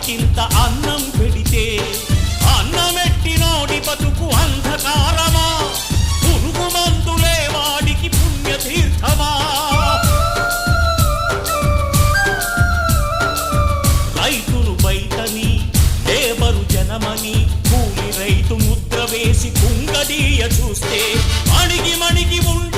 వాడికింత అన్నం పెడితే అన్నమెట్టినోడి బతుకు అంధకారమా పురుగు మందులే వాడికి పుణ్యతీర్థమా రైతులు బయటని లేబరు జనమని కూలి రైతు ముద్ర వేసి కుంగదీయ చూస్తే అణిగి మణిగి ఉండ